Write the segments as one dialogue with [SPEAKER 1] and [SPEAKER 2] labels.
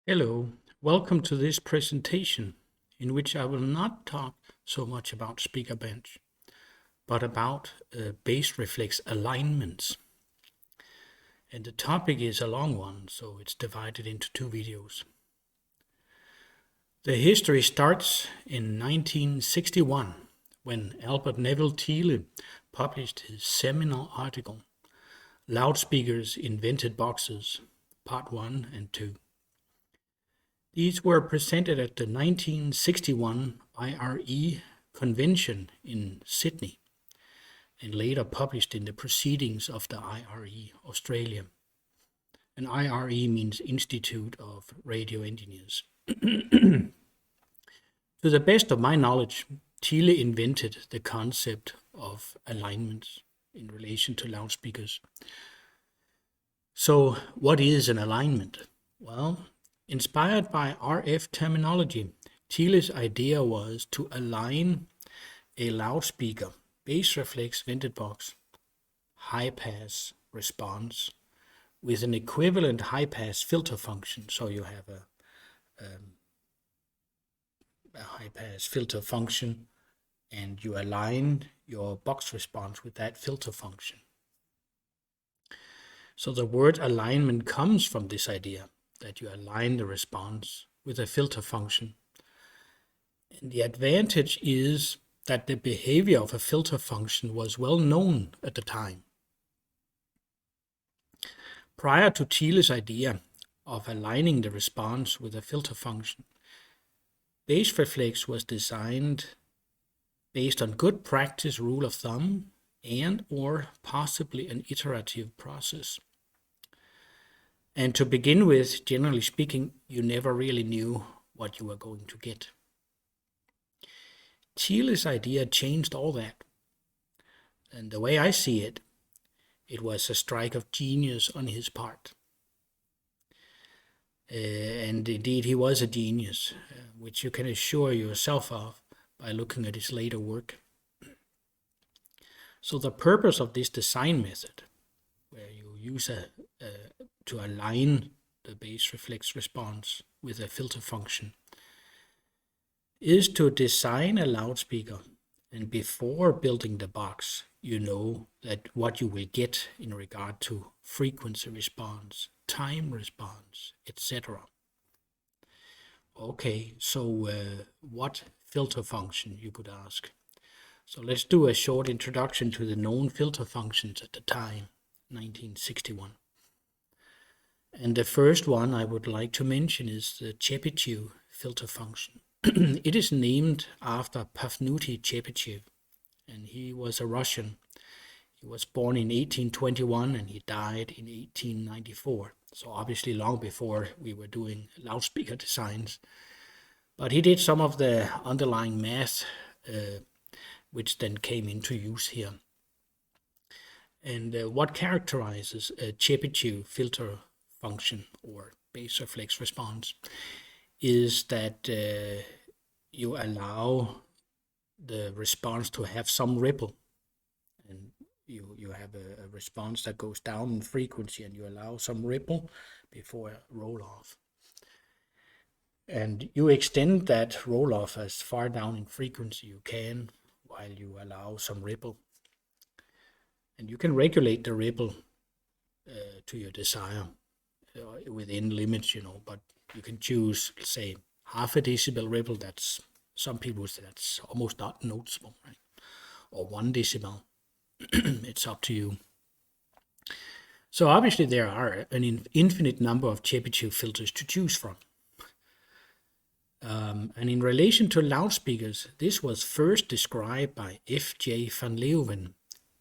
[SPEAKER 1] Hello, welcome to this presentation in which I will not talk so much about speaker bench, but about bass reflex alignments. And the topic is a long one, so it's divided into two videos. The history starts in 1961 when Albert Neville Thiele published his seminal article, Loudspeakers Invented Boxes, Part 1 and 2. These were presented at the 1961 IRE convention in Sydney and later published in the Proceedings of the IRE Australia. And IRE means Institute of Radio Engineers. To the best of my knowledge, Thiele invented the concept of alignments in relation to loudspeakers. So what is an alignment? Well, inspired by RF terminology, Thiele's idea was to align a loudspeaker, bass reflex vented box, high-pass response with an equivalent high-pass filter function. So you have a high-pass filter function and you align your box response with that filter function. So the word alignment comes from this idea that you align the response with a filter function. And the advantage is that the behavior of a filter function was well known at the time. Prior to Thiele's idea of aligning the response with a filter function, bass reflex was designed based on good practice rule of thumb and or possibly an iterative process. And to begin with, generally speaking, you never really knew what you were going to get. Thiele's idea changed all that. And the way I see it, it was a strike of genius on his part. And indeed, he was a genius, which you can assure yourself of by looking at his later work. So the purpose of this design method, where you use to align the bass reflex response with a filter function, is to design a loudspeaker, and before building the box, you know that what you will get in regard to frequency response, time response, etc. Okay, so what filter function, you could ask? So let's do a short introduction to the known filter functions at the time, 1961. And the first one I would like to mention is the Chebychev filter function. It is named after Pafnuty Chebychev, and he was a Russian. He was born in 1821 and he died in 1894. So obviously long before we were doing loudspeaker designs. But he did some of the underlying math, which then came into use here. And what characterizes a Chebychev filter function or bass reflex response is that you allow the response to have some ripple, and you have a response that goes down in frequency and you allow some ripple before roll off, and you extend that roll off as far down in frequency you can while you allow some ripple, and you can regulate the ripple to your desire within limits, but you can choose, say, half a decibel ripple. That's, some people say that's almost not noticeable, right? Or 1 decibel. It's up to you. So obviously there are an infinite number of Chebychev filters to choose from. And in relation to loudspeakers, this was first described by F.J. van Leeuwen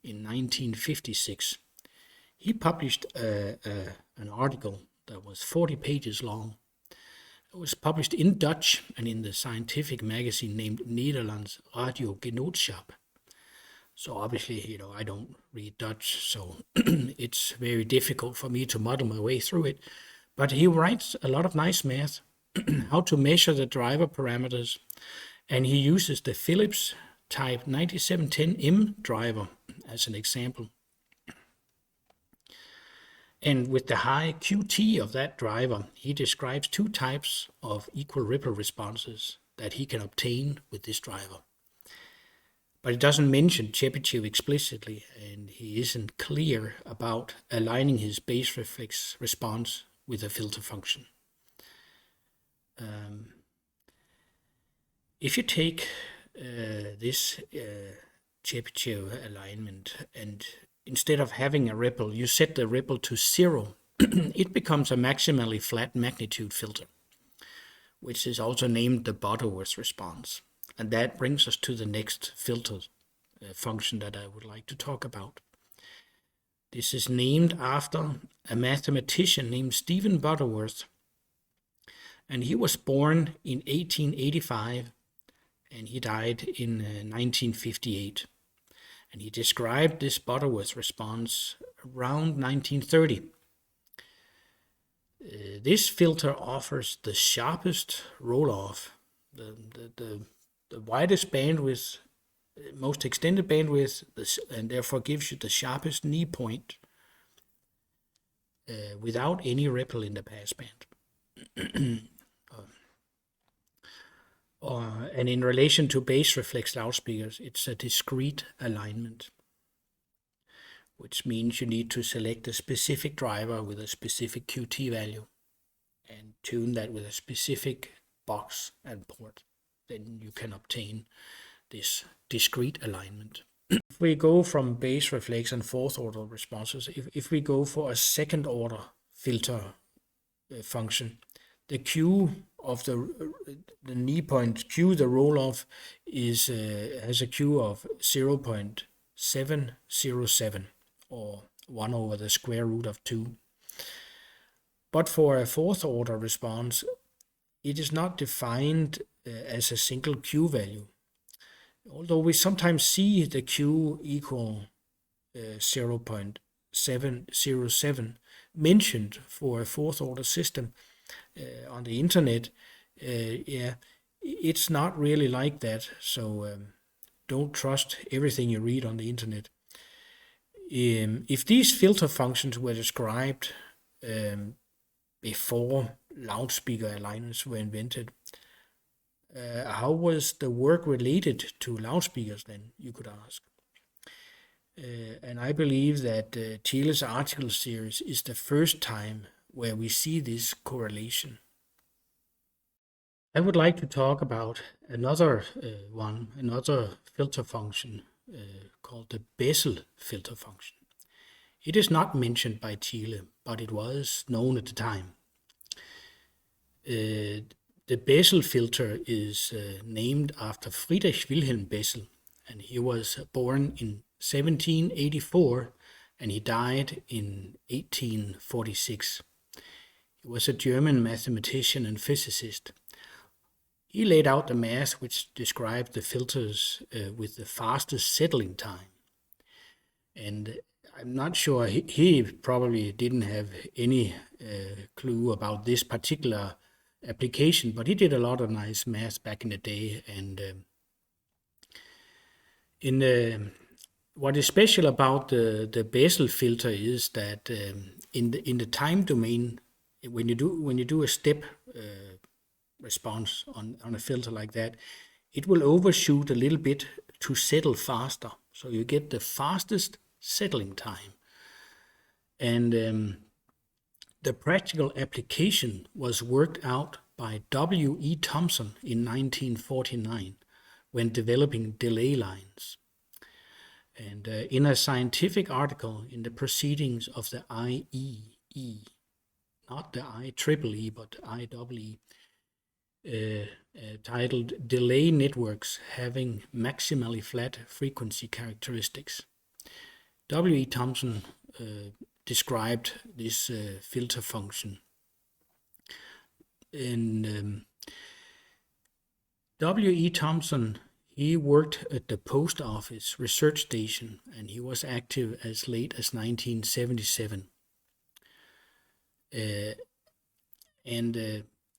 [SPEAKER 1] in 1956. He published an article that was 40 pages long. It was published in Dutch and in the scientific magazine named Nederlands Radiogenootschap. So obviously, I don't read Dutch, so it's very difficult for me to muddle my way through it. But he writes a lot of nice math, how to measure the driver parameters, and he uses the Philips type 9710M driver as an example. And with the high QT of that driver, he describes two types of equal ripple responses that he can obtain with this driver. But it doesn't mention Chebychev explicitly, and he isn't clear about aligning his base reflex response with a filter function. If you take this Chebychev alignment and instead of having a ripple, you set the ripple to 0, it becomes a maximally flat magnitude filter, which is also named the Butterworth response. And that brings us to the next filter function that I would like to talk about. This is named after a mathematician named Stephen Butterworth, and he was born in 1885 and he died in 1958. And he described this Butterworth response around 1930. This filter offers the sharpest roll-off, the widest bandwidth, most extended bandwidth, and therefore gives you the sharpest knee point without any ripple in the passband. And in relation to base reflex loudspeakers, it's a discrete alignment, which means you need to select a specific driver with a specific QT value and tune that with a specific box and port. Then you can obtain this discrete alignment. If we go from base reflex and fourth order responses, if we go for a second order filter function, the Q of the knee point Q, the roll off, is has a Q of 0.707 or 1 over the square root of 2. But for a fourth order response, it is not defined as a single Q value, although we sometimes see the Q equal 0.707 mentioned for a fourth order system on the internet. It's not really like that, so don't trust everything you read on the internet. If these filter functions were described before loudspeaker alignments were invented, how was the work related to loudspeakers then, you could ask. And I believe that Thiele's article series is the first time where we see this correlation. I would like to talk about another filter function called the Bessel filter function. It is not mentioned by Thiele, but it was known at the time. The Bessel filter is named after Friedrich Wilhelm Bessel, and he was born in 1784 and he died in 1846. He was a German mathematician and physicist. He laid out the math which described the filters with the fastest settling time. And I'm not sure, he probably didn't have any clue about this particular application, but he did a lot of nice math back in the day. And what is special about the Bessel filter is that in the time domain, when you do a step response on a filter like that, it will overshoot a little bit to settle faster. So you get the fastest settling time. And the practical application was worked out by W.E. Thomson in 1949 when developing delay lines. And in a scientific article in the Proceedings of the IEE, not the IEEE, but IEE, titled Delay Networks Having Maximally Flat Frequency Characteristics, W.E. Thomson described this filter function. And W.E. Thomson, he worked at the Post Office Research Station, and he was active as late as 1977.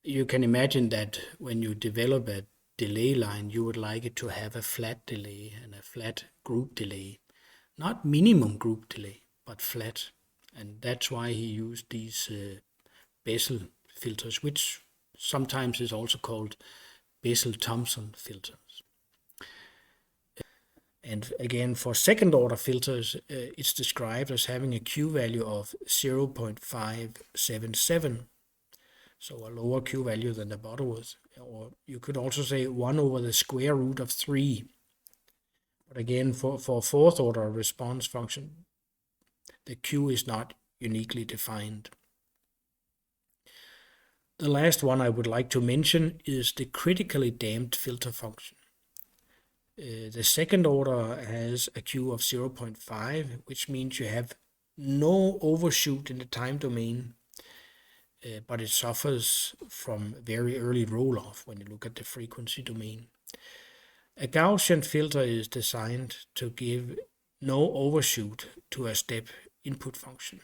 [SPEAKER 1] You can imagine that when you develop a delay line, you would like it to have a flat delay and a flat group delay. Not minimum group delay, but flat. and that's why he used these Bessel filters, which sometimes is also called Bessel-Thomson filters. And again, for second order filters, it's described as having a Q value of 0.577, so a lower Q value than the Butterworth, or you could also say 1 over the square root of 3. But again, for fourth order response function, the Q is not uniquely defined. The last one I would like to mention is the critically damped filter function. The second order has a Q of 0.5, which means you have no overshoot in the time domain, but it suffers from very early roll-off when you look at the frequency domain. A Gaussian filter is designed to give no overshoot to a step input function,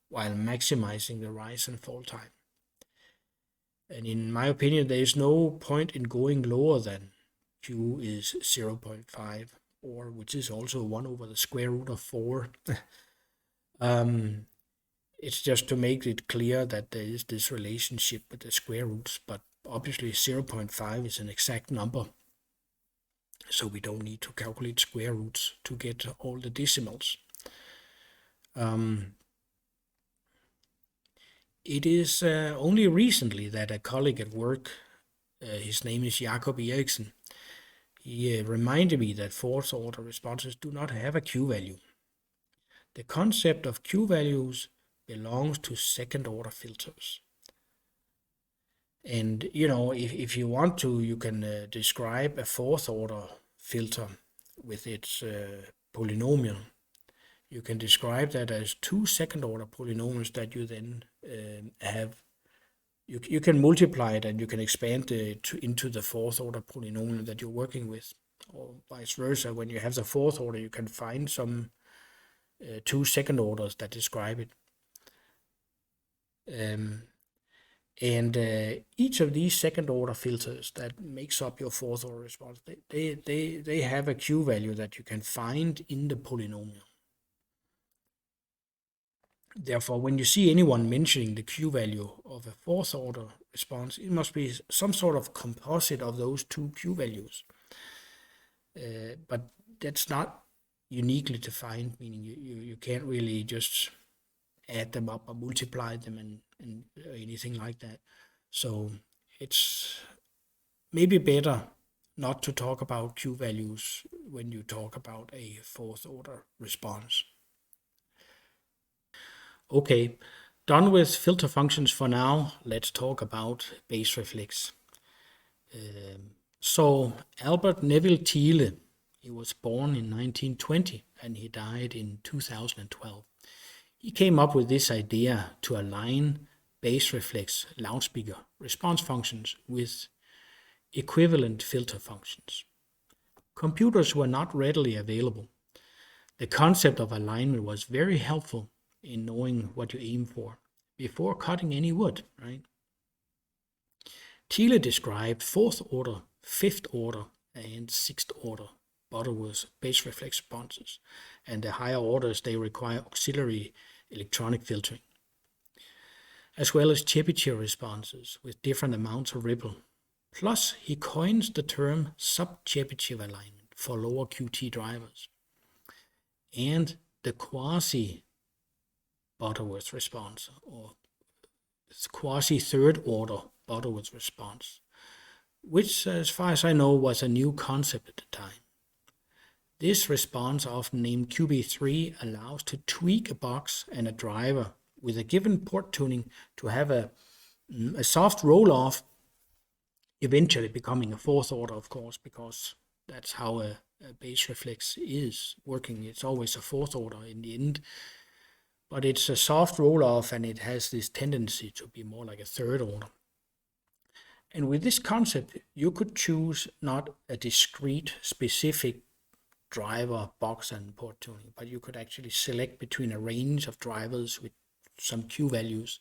[SPEAKER 1] while maximizing the rise and fall time. And in my opinion, there is no point in going lower than Q is 0.5, or which is also 1 over the square root of 4. It's just to make it clear that there is this relationship with the square roots, but obviously 0.5 is an exact number, so we don't need to calculate square roots to get all the decimals. It is only recently that a colleague at work, his name is Jacob Eriksen, he reminded me that fourth order responses do not have a Q value. The concept of Q values belongs to second order filters. And if you want to, you can describe a fourth order filter with its polynomial. You can describe that as 2 second order polynomials that you then have. You can multiply it and you can expand it into the fourth order polynomial that you're working with, or vice versa. When you have the fourth order, you can find some 2 second orders that describe it. And each of these second order filters that makes up your fourth order response, they have a Q value that you can find in the polynomial. Therefore, when you see anyone mentioning the Q value of a fourth order response, it must be some sort of composite of those 2 Q values. But that's not uniquely defined, meaning you can't really just add them up or multiply them and anything like that. So it's maybe better not to talk about Q values when you talk about a fourth order response. Okay, done with filter functions for now. Let's talk about base reflex. So Albert Neville Thiele, he was born in 1920 and he died in 2012. He came up with this idea to align base reflex loudspeaker response functions with equivalent filter functions. Computers were not readily available. The concept of alignment was very helpful in knowing what you aim for before cutting any wood, right? Thiele described fourth order, fifth order, and sixth order Butterworth base reflex responses, and the higher orders, they require auxiliary electronic filtering, as well as Chebychev responses with different amounts of ripple. Plus, he coins the term sub-Chebychev alignment for lower QT drivers, and the quasi-Butterworth response, or quasi-third order Butterworth response, which, as far as I know, was a new concept at the time. This response, often named QB3, allows to tweak a box and a driver with a given port tuning to have a soft roll-off, eventually becoming a fourth order, of course, because that's how a base reflex is working. It's always a fourth order in the end, but it's a soft roll-off and it has this tendency to be more like a third order. And with this concept, you could choose not a discrete, specific driver, box, and port tuning, but you could actually select between a range of drivers with some Q values.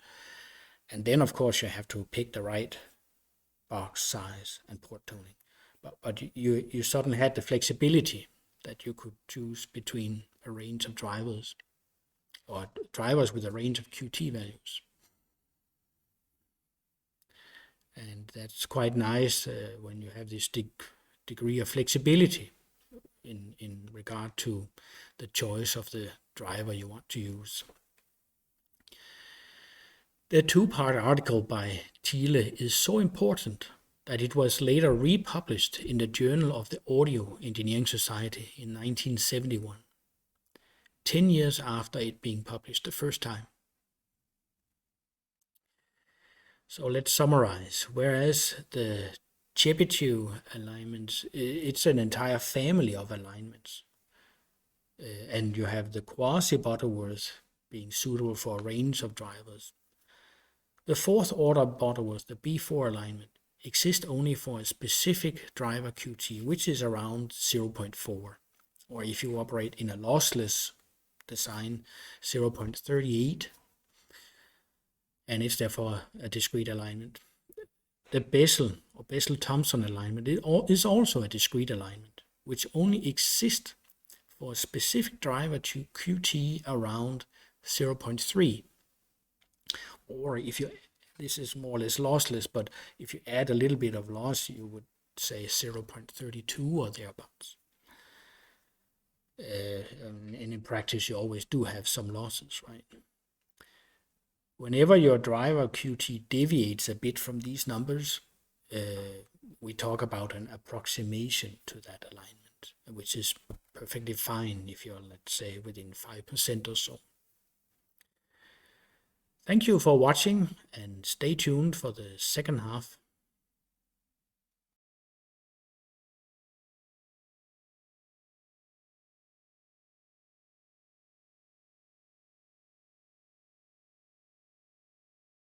[SPEAKER 1] And then, of course, you have to pick the right box size and port tuning. But you suddenly had the flexibility that you could choose between a range of drivers or drivers with a range of QT values. And that's quite nice when you have this degree of flexibility in regard to the choice of the driver you want to use. The two-part article by Thiele is so important that it was later republished in the Journal of the Audio Engineering Society in 1971, 10 years after it being published the first time. So let's summarize. Whereas the Chebychev alignments, it's an entire family of alignments. And you have the quasi-Butterworth being suitable for a range of drivers. The fourth order Butterworth, the B4 alignment, exists only for a specific driver QT, which is around 0.4. Or if you operate in a lossless design, 0.38. And it's therefore a discrete alignment. The Bessel or Bessel-Thomson alignment is also a discrete alignment, which only exists for a specific driver to QT around 0.3. Or if you, this is more or less lossless, but if you add a little bit of loss, you would say 0.32 or thereabouts. And in practice, you always do have some losses, right? Whenever your driver QT deviates a bit from these numbers, we talk about an approximation to that alignment, which is perfectly fine if you're, let's say, within 5% or so. Thank you for watching, and stay tuned for the second half